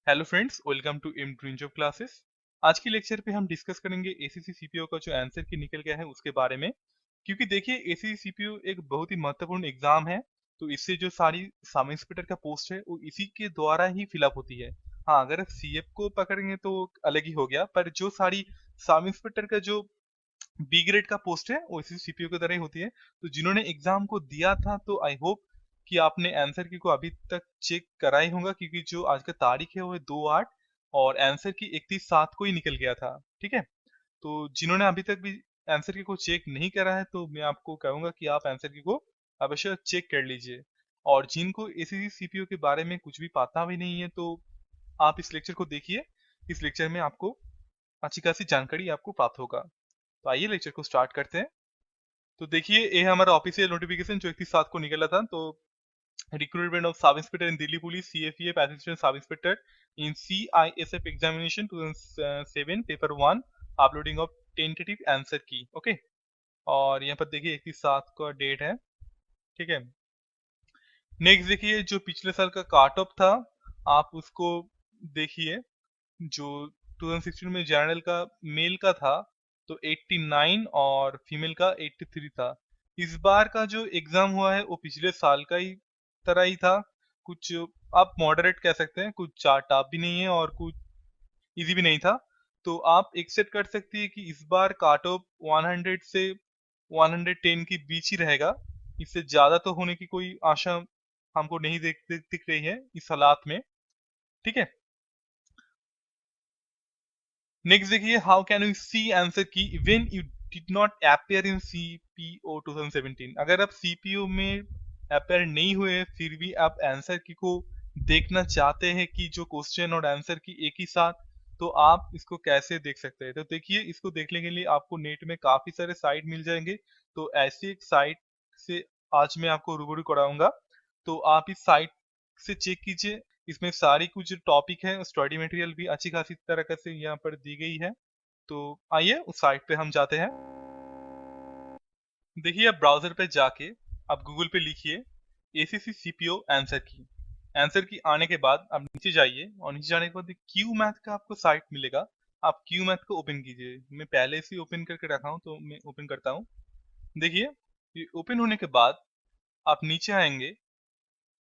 Hello friends, welcome to M dreams of classes. आज की lecture पे हम डिस्कस करेंगे एसीसी सीपीओ का जो आंसर की निकल गया है उसके बारे में। क्योंकि देखिए एसीसी सीपीओ एक बहुत ही महत्वपूर्ण एग्जाम है। तो इससे जो सारी सब इंस्पेक्टर का पोस्ट है वो इसी के द्वारा ही फिलअप होती है। हाँ, अगर आप सीएफ को पकड़ेंगे तो अलग ही हो गया, पर जो सारी सब इंस्पेक्टर का जो बी ग्रेड का पोस्ट है वो इसी सीपीयू की तरह ही होती है। तो जिन्होंने एग्जाम को दिया था तो आई होप कि आपने आंसर की को अभी तक चेक करा ही होगा, क्योंकि जो आज का तारीख है वो है 2/8 और आंसर की 31/7 को ही निकल गया था। ठीक है, तो जिन्होंने अभी तक भी आंसर की को चेक नहीं करा है तो मैं आपको कहूंगा कि आप आंसर की को अवश्य चेक कर लीजिए। और जिनको एसीसी सीपीयू के बारे में कुछ भी पता भी नहीं है तो आप इस लेक्चर को देखिए। इस लेक्चर में आपको अच्छी खासी जानकारी आपको प्राप्त होगा। तो आइए लेक्चर को स्टार्ट करते हैं। तो देखिए ये हमारा ऑफिशियल नोटिफिकेशन जो 31/7 को निकला था। तो recruitment of sub inspector in Delhi police CAPF assistant sub inspector in CISF examination 2007 paper 1 uploading of tentative answer key. Okay, और यहाँ पर देखिए 31/7 का डेट है। ठीक है, नेक्स्ट देखिए जो पिछले साल का काट ऑफ था आप उसको देखिए। जो 2016 में जनरल का मेल का था तो 89 और फीमेल का 83 था। इस बार का जो एग्जाम हुआ है वो पिछले साल का ही तरह ही था। कुछ आप मॉडरेट कह सकते हैं, कुछ चार्ट आप भी नहीं है और कुछ इजी भी नहीं था। तो आप एक्सेप्ट कर सकती है कि इस बार काट ऑफ 100 से 110 के बीच ही रहेगा। इससे ज्यादा तो होने की कोई आशा हमको नहीं दिख रही है इस हालात में। ठीक है, नेक्स्ट देखिए how can you see answer key when you did not appear in CPO 2017। अगर आप सीपीओ में अपेयर नहीं हुए फिर भी आप आंसर की को देखना चाहते हैं कि जो क्वेश्चन और आंसर की एक ही साथ, तो आप इसको कैसे देख सकते हैं। तो देखिए इसको देखने के लिए आपको नेट में काफी सारे साइट मिल जाएंगे। तो ऐसी एक साइट से आज मैं आपको रूबरू कराऊंगा। तो आप इस साइट से चेक कीजिए। इसमें सारी कुछ जो टॉपिक है स्टडी मटेरियल भी अच्छी खासी तरह से यहाँ पर दी गई है। तो आइए उस साइट पे हम जाते हैं। देखिए आप ब्राउजर पे जाके आप गूगल पे लिखिए एसीसी सीपीओ आंसर की। आंसर की आने के बाद आप नीचे जाइए और नीचे जाने के बाद क्यू मैथ का आपको साइट मिलेगा। आप क्यू मैथ को ओपन कीजिए। मैं पहले से ओपन करके रखा हूँ तो मैं ओपन करता हूँ। देखिए ये ओपन होने के बाद आप नीचे आएंगे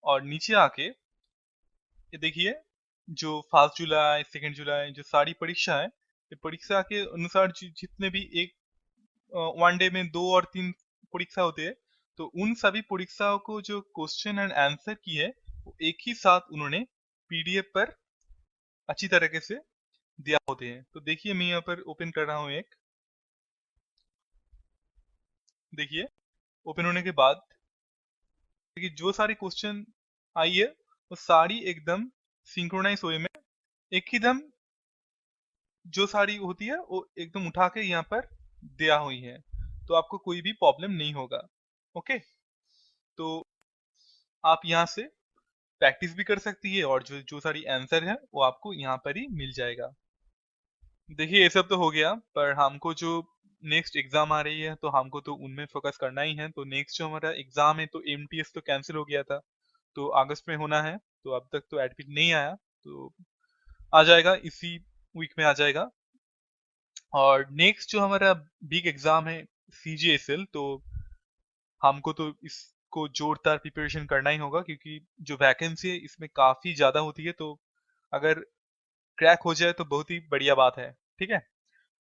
और नीचे आके ये देखिए जो 1 जुलाई 2 जुलाई जो सारी परीक्षा है, ये परीक्षा के अनुसार जितने भी एक वन डे में 2 और 3 परीक्षा होते हैं, तो उन सभी परीक्षाओं को जो क्वेश्चन एंड आंसर की है वो एक ही साथ उन्होंने पीडीएफ पर अच्छी तरीके से दिया होते हैं। तो देखिए मैं यहाँ पर ओपन कर रहा हूँ एक। देखिए ओपन होने के बाद देखिए जो सारी क्वेश्चन आई है वो सारी एकदम सिंक्रोनाइज हुए में एक ही दम जो साड़ी होती है वो एकदम उठा के यहाँ पर दिया हुई है। तो आपको कोई भी प्रॉब्लम नहीं होगा। ओके, तो आप यहाँ से प्रैक्टिस भी कर सकती है और जो जो सारी आंसर है वो आपको यहाँ पर ही मिल जाएगा। देखिए ये सब तो हो गया, पर हमको जो नेक्स्ट एग्जाम आ रही है तो हमको तो उनमें फोकस करना ही है। तो नेक्स्ट जो हमारा एग्जाम है तो एमटीएस तो कैंसिल हो गया था, तो अगस्त में होना है। तो अब तक तो एडमिट नहीं आया, तो आ जाएगा इसी वीक में आ जाएगा। और नेक्स्ट जो हमारा बिग एग्जाम है सीजीएसएल, तो हमको तो इसको जोरदार प्रिपरेशन करना ही होगा, क्योंकि जो वैकेंसी है इसमें काफी ज्यादा होती है। तो अगर क्रैक हो जाए तो बहुत ही बढ़िया बात है। ठीक है,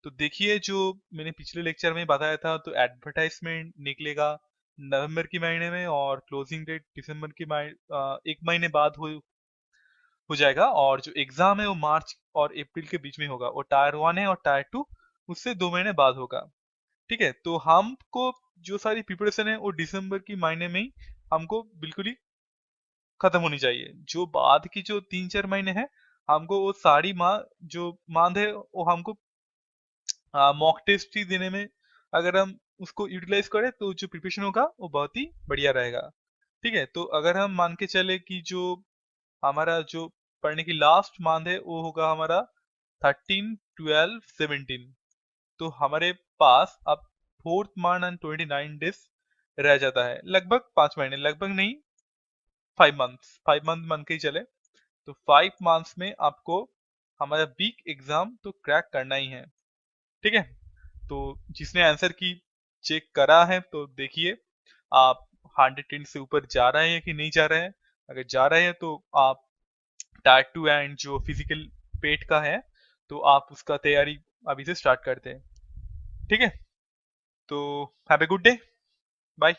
तो देखिए जो मैंने पिछले लेक्चर में बताया था तो एडवर्टाइजमेंट निकलेगा नवंबर के महीने में और क्लोजिंग डेट दिसंबर के एक महीने बाद हो जाएगा। और जो एग्जाम है वो मार्च और अप्रैल के बीच में होगा। और टायर 1 है और टायर 2 उससे 2 महीने बाद होगा। ठीक है, तो हमको जो सारी प्रिपरेशन है वो दिसंबर की महीने में ही हमको बिल्कुल ही खत्म होनी चाहिए। जो बाद की जो 3-4 महीने हैं हमको वो सारी जो मांद है वो हमको मॉक टेस्ट ही देने में अगर हम उसको यूटिलाइज करें तो जो प्रिपरेशन होगा वो बहुत ही बढ़िया रहेगा। ठीक है, तो अगर हम मान के चले कि जो हमारा जो पढ़ने की लास्ट मंथ है वो होगा हमारा 13, 12, 17, तो हमारे पास अब 4th मंथ एंड 29 डेज रह जाता है। लगभग 5 महीने, लगभग नहीं 5 मंथ मान के ही चले। तो 5 मार्क्स में आपको हमारा वीक एग्जाम तो क्रैक करना ही है, ठीक है। तो जिसने आंसर की चेक करा है तो देखिए आप 110 से ऊपर जा रहे हैं कि नहीं जा रहे हैं। अगर जा रहे हैं तो आप टायर 2 एंड जो फिजिकल पेट का है तो आप उसका तैयारी अभी से स्टार्ट करते हैं, ठीक है। तो have a good day, bye.